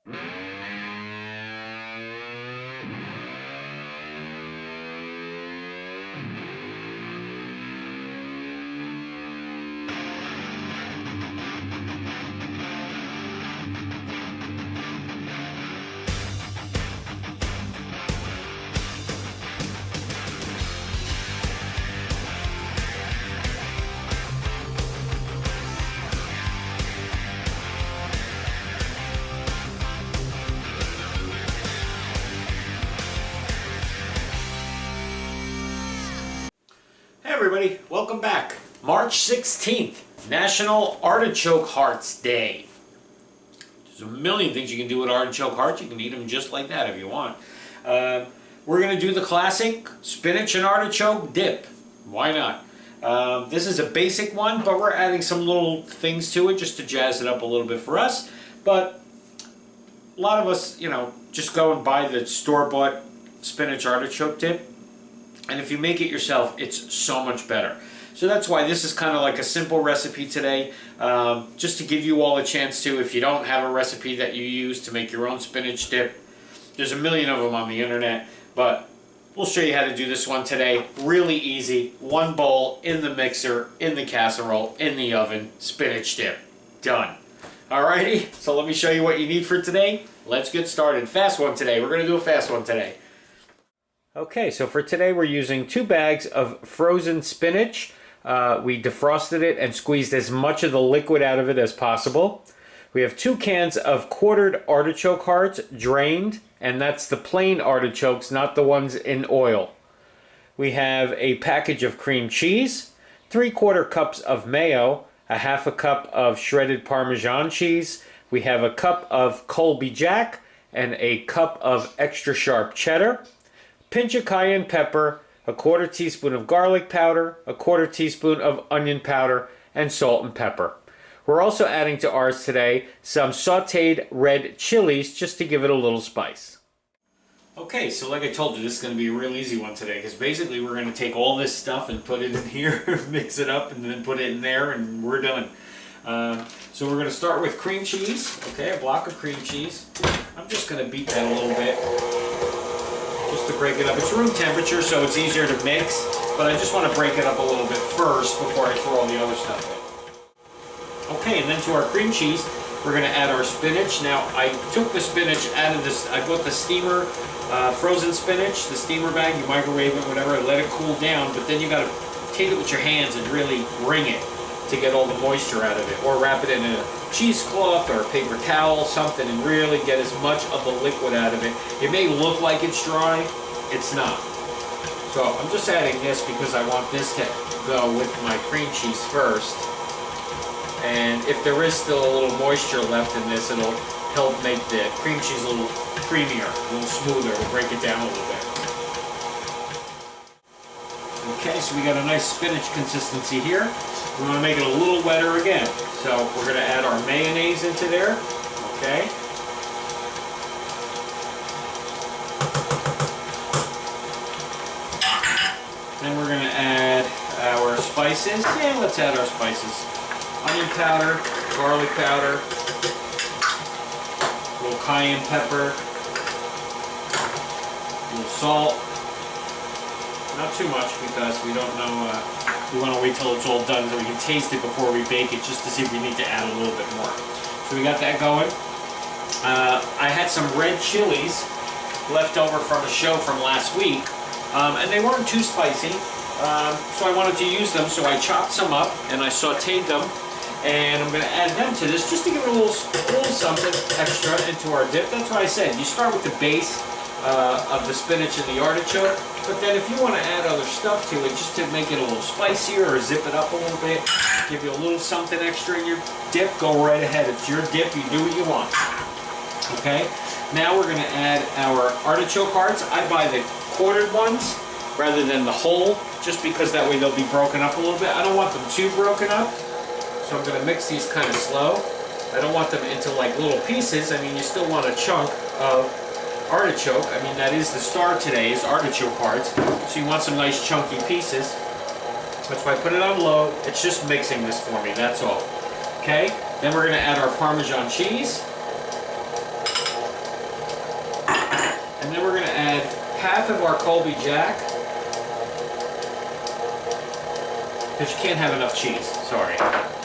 Hey everybody, welcome back. March 16th, National Artichoke Hearts Day. There's a million things you can do with artichoke hearts. You can eat them just like that if you want. We're going to do the classic spinach and artichoke dip. Why not? This is a basic one, but we're adding some little things to it just to jazz it up a little bit for us. But a lot of us, just go and buy the store-bought spinach artichoke dip. And if you make it yourself, it's so much better. So that's why this is kind of like a simple recipe today, just to give you all a chance to, if you don't have a recipe that you use to make your own spinach dip. There's a million of them on the internet, but we'll show you how to do this one today. Really easy. One bowl in the mixer, in the casserole, in the oven, spinach dip. Done. Alrighty, so let me show you what you need for today. Let's get started. Fast one today. We're going to do a fast one today. Okay, so for today we're using 2 bags of frozen spinach. We defrosted it and squeezed as much of the liquid out of it as possible. We have 2 cans of quartered artichoke hearts, drained, and that's the plain artichokes, not the ones in oil. We have a package of cream cheese, 3/4 cups of mayo, a 1/2 cup of shredded Parmesan cheese. We have a cup of Colby Jack and a cup of extra sharp cheddar. Pinch of cayenne pepper, a 1/4 teaspoon of garlic powder, a 1/4 teaspoon of onion powder, and salt and pepper. We're also adding to ours today some sauteed red chilies just to give it a little spice. Okay, so like I told you, this is going to be a real easy one today, because basically we're going to take all this stuff and put it in here, mix it up, and then put it in there, and we're done. So we're going to start with cream cheese. Okay, a block of cream cheese. I'm just going to beat that a little bit, just to break it up. It's room temperature, so it's easier to mix, but I just want to break it up a little bit first before I throw all the other stuff in. Okay, and then to our cream cheese, we're going to add our spinach. Now, I took the spinach out of this, I bought the steamer, frozen spinach, the steamer bag, you microwave it, whatever, let it cool down, but then you got to take it with your hands and really wring it to get all the moisture out of it, or wrap it in a cheesecloth or a paper towel, something, and really get as much of the liquid out of it. It may look like it's dry, it's not. So I'm just adding this because I want this to go with my cream cheese first. And if there is still a little moisture left in this, it'll help make the cream cheese a little creamier, a little smoother. It'll break it down a little bit. Okay, so we got a nice spinach consistency here. We want to make it a little wetter again. So we're going to add our mayonnaise into there. Okay. Then we're going to add our spices. Yeah, let's add our spices. Onion powder, garlic powder, a little cayenne pepper, a little salt. Not too much because we don't know, we want to wait till it's all done so we can taste it before we bake it, just to see if we need to add a little bit more. So we got that going. I had some red chilies left over from a show from last week, and they weren't too spicy, so I wanted to use them, so I chopped some up and I sauteed them, and I'm going to add them to this just to give it a little something extra into our dip. That's why I said you start with the base of the spinach and the artichoke, but then if you want to add other stuff to it just to make it a little spicier or zip it up a little bit, give you a little something extra in your dip, go right ahead. It's your dip, you do what you want. Okay, now we're going to add our artichoke hearts. I buy the quartered ones rather than the whole, just because that way they'll be broken up a little bit. I don't want them too broken up, so I'm going to mix these kind of slow. I don't want them into like little pieces. I mean, you still want a chunk of artichoke. I mean, that is the star today, is artichoke hearts. So you want some nice chunky pieces. That's why I put it on low. It's just mixing this for me, that's all. Okay, then we're going to add our Parmesan cheese. And then we're going to add half of our Colby Jack. Because you can't have enough cheese, sorry.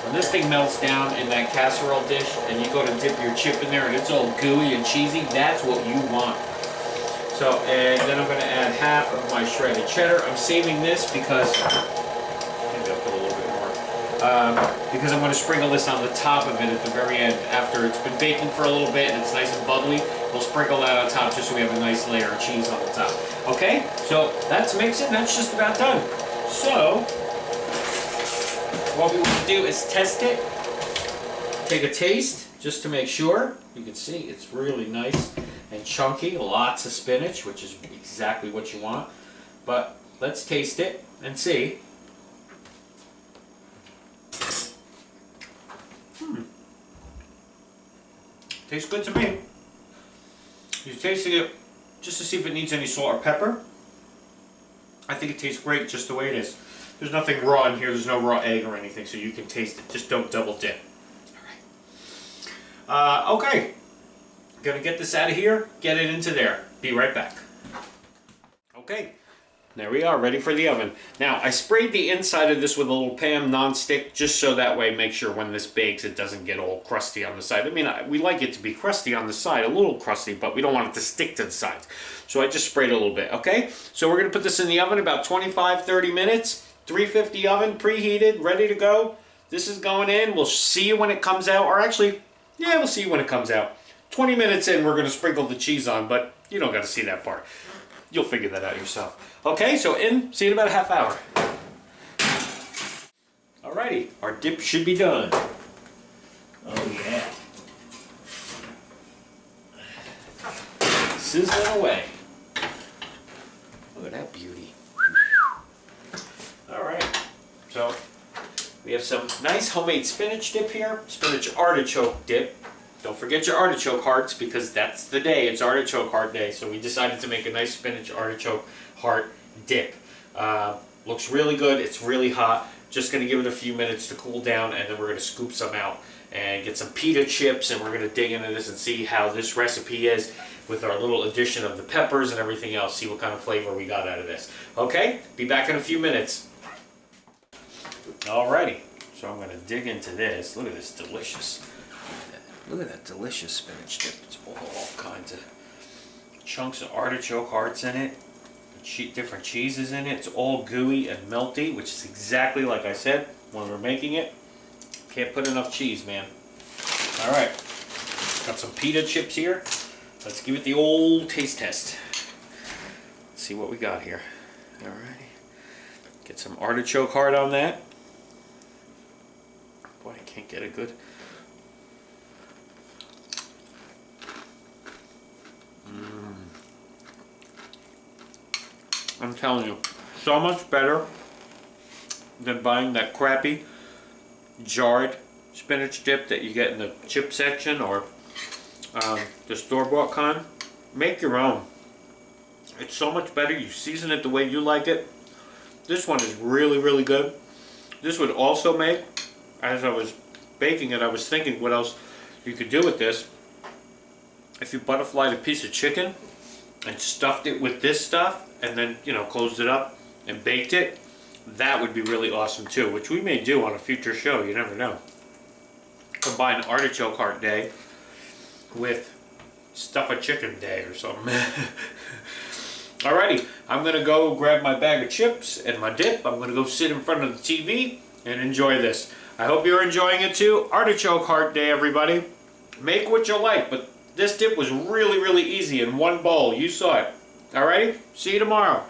When this thing melts down in that casserole dish and you go to dip your chip in there and it's all gooey and cheesy, that's what you want. So, and then I'm going to add half of my shredded cheddar. I'm saving this because, maybe I'll put a little bit more, because I'm going to sprinkle this on the top of it at the very end. After it's been baking for a little bit and it's nice and bubbly, we'll sprinkle that on top just so we have a nice layer of cheese on the top. Okay, so that's mixing, that's just about done. So, what we want to do is test it, take a taste just to make sure. You can see it's really nice and chunky, lots of spinach, which is exactly what you want. But let's taste it and see. Tastes good to me. You're tasting it just to see if it needs any salt or pepper. I think it tastes great just the way it is. There's nothing raw in here, there's no raw egg or anything, so you can taste it. Just don't double dip. Alright. Okay. Gonna get this out of here, get it into there. Be right back. Okay. There we are, ready for the oven. Now, I sprayed the inside of this with a little Pam non-stick, just so that way make sure when this bakes it doesn't get all crusty on the side. I mean, we like it to be crusty on the side, a little crusty, but we don't want it to stick to the sides. So I just sprayed a little bit, okay? So we're gonna put this in the oven about 25-30 minutes. 350 oven, preheated, ready to go. This is going in. We'll see you when it comes out. Or actually, yeah, we'll see you when it comes out. 20 minutes in, we're going to sprinkle the cheese on, but you don't got to see that part. You'll figure that out yourself. Okay, so see you in about a half hour. Alrighty, our dip should be done. Oh yeah. Sizzling away. Look at that beauty. Alright, so we have some nice homemade spinach dip here, spinach artichoke dip. Don't forget your artichoke hearts because that's the day, it's artichoke heart day. So we decided to make a nice spinach artichoke heart dip. Looks really good, it's really hot. Just going to give it a few minutes to cool down and then we're going to scoop some out and get some pita chips and we're going to dig into this and see how this recipe is with our little addition of the peppers and everything else. See what kind of flavor we got out of this. Okay, be back in a few minutes. Alrighty, so I'm going to dig into this. Look at this delicious. Look at that delicious spinach dip. It's all kinds of chunks of artichoke hearts in it. Different cheeses in it. It's all gooey and melty, which is exactly like I said when we were making it. Can't put enough cheese, man. Alright, got some pita chips here. Let's give it the old taste test. Let's see what we got here. Alright, get some artichoke heart on that. Boy, I can't get a good... I'm telling you, so much better than buying that crappy jarred spinach dip that you get in the chip section or the store-bought kind. Make your own. It's so much better. You season it the way you like it. This one is really, really good. This would also make, as I was baking it, I was thinking what else you could do with this. If you butterflied a piece of chicken and stuffed it with this stuff and then, you know, closed it up and baked it, that would be really awesome too, which we may do on a future show. You never know. Combine artichoke heart day with stuff a chicken day or something. Alrighty, I'm gonna go grab my bag of chips and my dip. I'm gonna go sit in front of the TV and enjoy this. I hope you're enjoying it too. Artichoke heart day, everybody. Make what you like, but this dip was really, really easy in one bowl. You saw it. Alrighty, see you tomorrow.